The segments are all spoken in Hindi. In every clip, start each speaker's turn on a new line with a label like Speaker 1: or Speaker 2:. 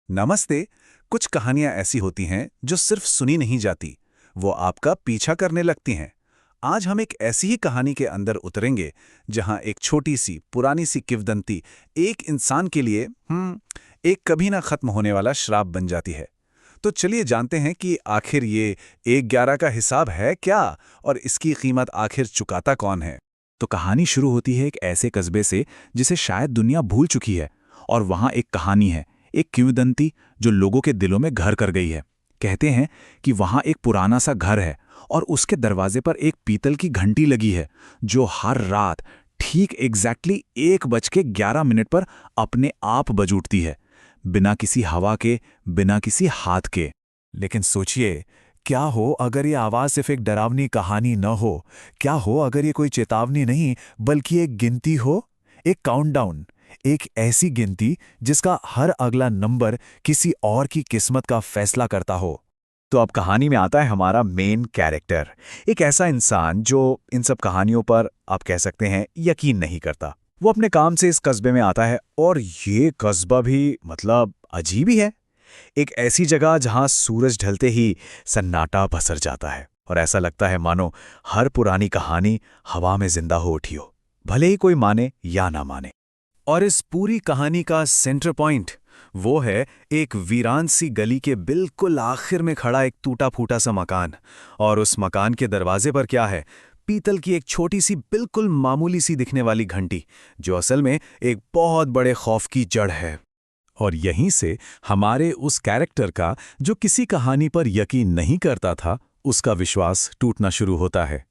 Speaker 1: नमस्ते। कुछ कहानियां ऐसी होती हैं जो सिर्फ सुनी नहीं जाती, वो आपका पीछा करने लगती हैं। आज हम एक ऐसी ही कहानी के अंदर उतरेंगे जहां एक छोटी सी पुरानी सी किंवदंती एक इंसान के लिए एक कभी ना खत्म होने वाला श्राप बन जाती है। तो चलिए जानते हैं कि आखिर ये 1/11 का हिसाब है क्या, और इसकी कीमत आखिर चुकाता कौन है।
Speaker 2: तो कहानी शुरू होती है एक ऐसे कस्बे से जिसे शायद दुनिया भूल चुकी है। और वहां एक कहानी है, एक किंवदंती जो लोगों के दिलों में घर कर गई है। कहते हैं कि वहां एक पुराना सा घर है और उसके दरवाजे पर एक पीतल की घंटी लगी है जो हर रात ठीक एग्जैक्टली 1:11 पर अपने आप बज उठती है, बिना किसी हवा के, बिना किसी हाथ के।
Speaker 3: लेकिन सोचिए, क्या हो अगर ये आवाज सिर्फ एक डरावनी कहानी न हो? क्या हो अगर ये कोई चेतावनी नहीं बल्कि एक गिनती हो, एक काउंटडाउन, एक ऐसी गिनती जिसका हर अगला नंबर किसी और की किस्मत का फैसला करता हो।
Speaker 2: तो अब कहानी में आता है हमारा मेन कैरेक्टर, एक ऐसा इंसान जो इन सब कहानियों पर आप कह सकते हैं यकीन नहीं करता। वो अपने काम से इस कस्बे में आता है और ये कस्बा भी मतलब अजीब ही है। एक ऐसी जगह जहां सूरज ढलते ही सन्नाटा पसर जाता है और ऐसा लगता है मानो हर पुरानी कहानी हवा में जिंदा हो उठी हो, भले ही कोई माने या ना माने।
Speaker 1: और इस पूरी कहानी का सेंटर पॉइंट वो है एक वीरान सी गली के बिल्कुल आखिर में खड़ा एक टूटा फूटा सा मकान। और उस मकान के दरवाजे पर क्या है? पीतल की एक छोटी सी बिल्कुल मामूली सी दिखने वाली घंटी, जो असल में एक बहुत बड़े खौफ की जड़ है।
Speaker 3: और यहीं से हमारे उस कैरेक्टर का, जो किसी कहानी पर यकीन नहीं करता था, उसका विश्वास टूटना शुरू होता है।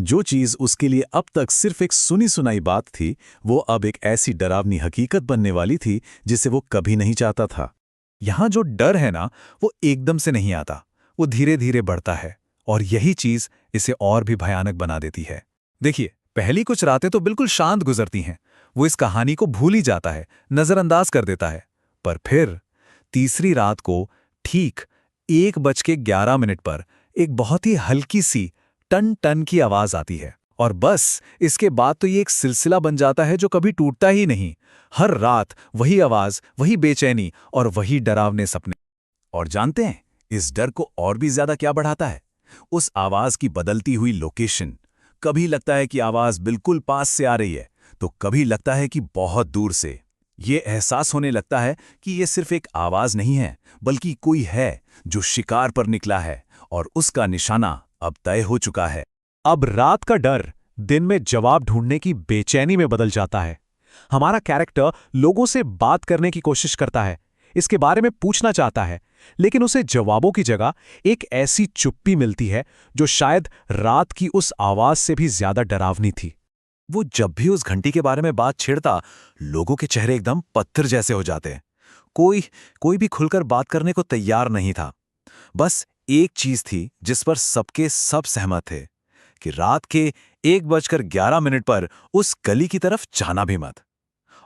Speaker 3: जो चीज उसके लिए अब तक सिर्फ एक सुनी सुनाई बात थी, वो अब एक ऐसी डरावनी हकीकत बनने वाली थी जिसे वो कभी नहीं चाहता था।
Speaker 1: यहां जो डर है ना, वो एकदम से नहीं आता, वो धीरे धीरे बढ़ता है। और यही चीज इसे और भी भयानक बना देती है। देखिए, पहली कुछ रातें तो बिल्कुल शांत गुजरती हैं। वो इस कहानी को भूल ही जाता है, नजरअंदाज कर देता है। पर फिर तीसरी रात को ठीक 1:11 पर एक बहुत ही हल्की सी टन टन की आवाज आती है। और बस इसके बाद तो ये एक सिलसिला बन जाता है जो कभी टूटता ही नहीं। हर रात वही आवाज, वही बेचैनी और वही डरावने सपने। और जानते हैं इस डर को और भी ज्यादा क्या बढ़ाता है? उस आवाज की बदलती हुई लोकेशन। कभी लगता है कि आवाज बिल्कुल पास से आ रही है, तो कभी लगता है कि बहुत दूर से। ये एहसास होने लगता है कि ये सिर्फ एक आवाज नहीं है, बल्कि कोई है जो शिकार पर निकला है और उसका निशाना अब तय हो चुका है।
Speaker 3: अब रात का डर दिन में जवाब ढूंढने की बेचैनी में बदल जाता है। हमारा कैरेक्टर लोगों से बात करने की कोशिश करता है, इसके बारे में पूछना चाहता है, लेकिन उसे जवाबों की जगह एक ऐसी चुप्पी मिलती है जो शायद रात की उस आवाज से भी ज्यादा डरावनी थी।
Speaker 1: वो जब भी उस घंटी के बारे में बात छेड़ता, लोगों के चेहरे एकदम पत्थर जैसे हो जाते। कोई भी खुलकर बात करने को तैयार नहीं था। बस एक चीज थी जिस पर सबके सब सहमत थे, कि रात के 1:11 पर उस गली की तरफ जाना भी मत।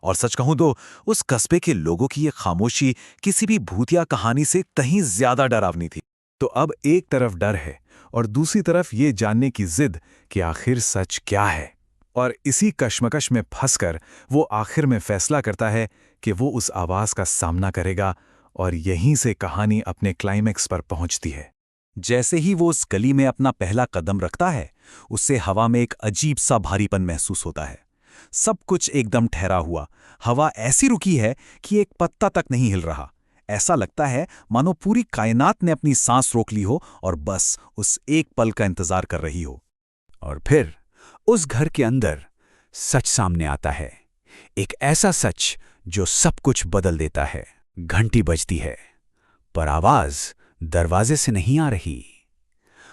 Speaker 1: और सच कहूं तो उस कस्बे के लोगों की ये खामोशी किसी भी भूतिया कहानी से कहीं ज्यादा डरावनी थी। तो अब एक तरफ डर है और दूसरी तरफ ये जानने की जिद कि आखिर सच क्या है। और इसी कश्मकश में फंसकर वो आखिर में फैसला करता है कि वो उस आवाज का सामना करेगा। और यहीं से कहानी अपने क्लाइमेक्स पर पहुंचती है। जैसे ही वो उस गली में अपना पहला कदम रखता है, उससे हवा में एक अजीब सा भारीपन महसूस होता है। सब कुछ एकदम ठहरा हुआ। हवा ऐसी रुकी है कि एक पत्ता तक नहीं हिल रहा। ऐसा लगता है मानो पूरी कायनात ने अपनी सांस रोक ली हो और बस उस एक पल का इंतजार कर रही हो।
Speaker 2: और फिर उस घर के अंदर सच सामने आता है, एक ऐसा सच जो सब कुछ बदल देता है। घंटी बजती है, पर आवाज दरवाजे से नहीं आ रही।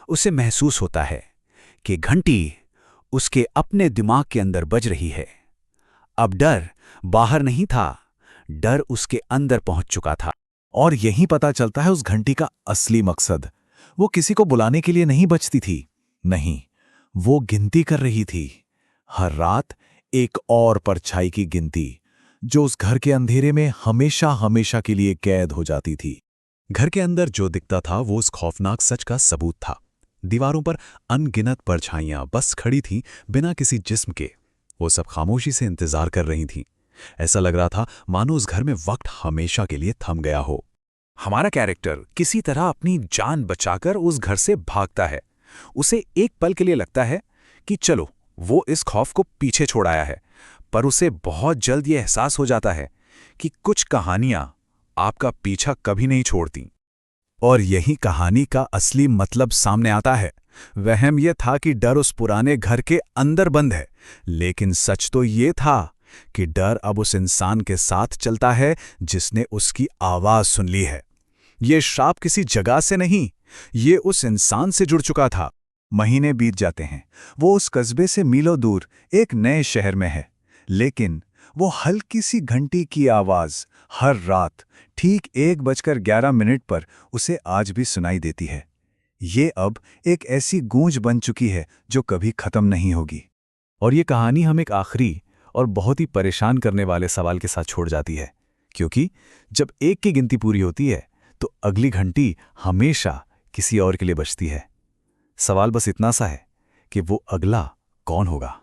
Speaker 2: उसे महसूस होता है कि घंटी उसके अपने दिमाग के अंदर बज रही है। अब डर बाहर नहीं था, डर उसके अंदर पहुंच चुका था।
Speaker 3: और यही पता चलता है उस घंटी का असली मकसद। वो किसी को बुलाने के लिए नहीं बजती थी, नहीं, वो गिनती कर रही थी। हर रात एक और परछाई की गिनती, जो उस घर के अंधेरे में हमेशा हमेशा के लिए कैद हो जाती थी। घर के अंदर जो दिखता था वो उस खौफनाक सच का सबूत था। दीवारों पर अनगिनत परछाइयां बस खड़ी थीं, बिना किसी जिस्म के। वो सब खामोशी से इंतजार कर रही थीं। ऐसा लग रहा था मानो उस घर में वक्त हमेशा के लिए थम गया हो।
Speaker 2: हमारा कैरेक्टर किसी तरह अपनी जान बचाकर उस घर से भागता है। उसे एक पल के लिए लगता है कि चलो वो इस खौफ को पीछे छोड़ आया है, पर उसे बहुत जल्द ये एहसास हो जाता है कि कुछ कहानियां आपका पीछा कभी नहीं छोड़ती।
Speaker 3: और यही कहानी का असली मतलब सामने आता है। वहम यह था कि डर उस पुराने घर के अंदर बंद है, लेकिन सच तो ये था कि डर अब उस इंसान के साथ चलता है जिसने उसकी आवाज सुन ली है। ये श्राप किसी जगह से नहीं, ये उस इंसान से जुड़ चुका था। महीने बीत जाते हैं, वो उस कस्बे से मीलों दूर एक नए शहर में है, लेकिन वो हल्की सी घंटी की आवाज हर रात ठीक 1:11 पर उसे आज भी सुनाई देती है। ये अब एक ऐसी गूंज बन चुकी है जो कभी खत्म नहीं होगी। और ये कहानी हम एक आखिरी और बहुत ही परेशान करने वाले सवाल के साथ छोड़ जाती है, क्योंकि जब एक की गिनती पूरी होती है तो अगली घंटी हमेशा किसी और के लिए बजती है। सवाल बस इतना सा है कि वो अगला कौन होगा।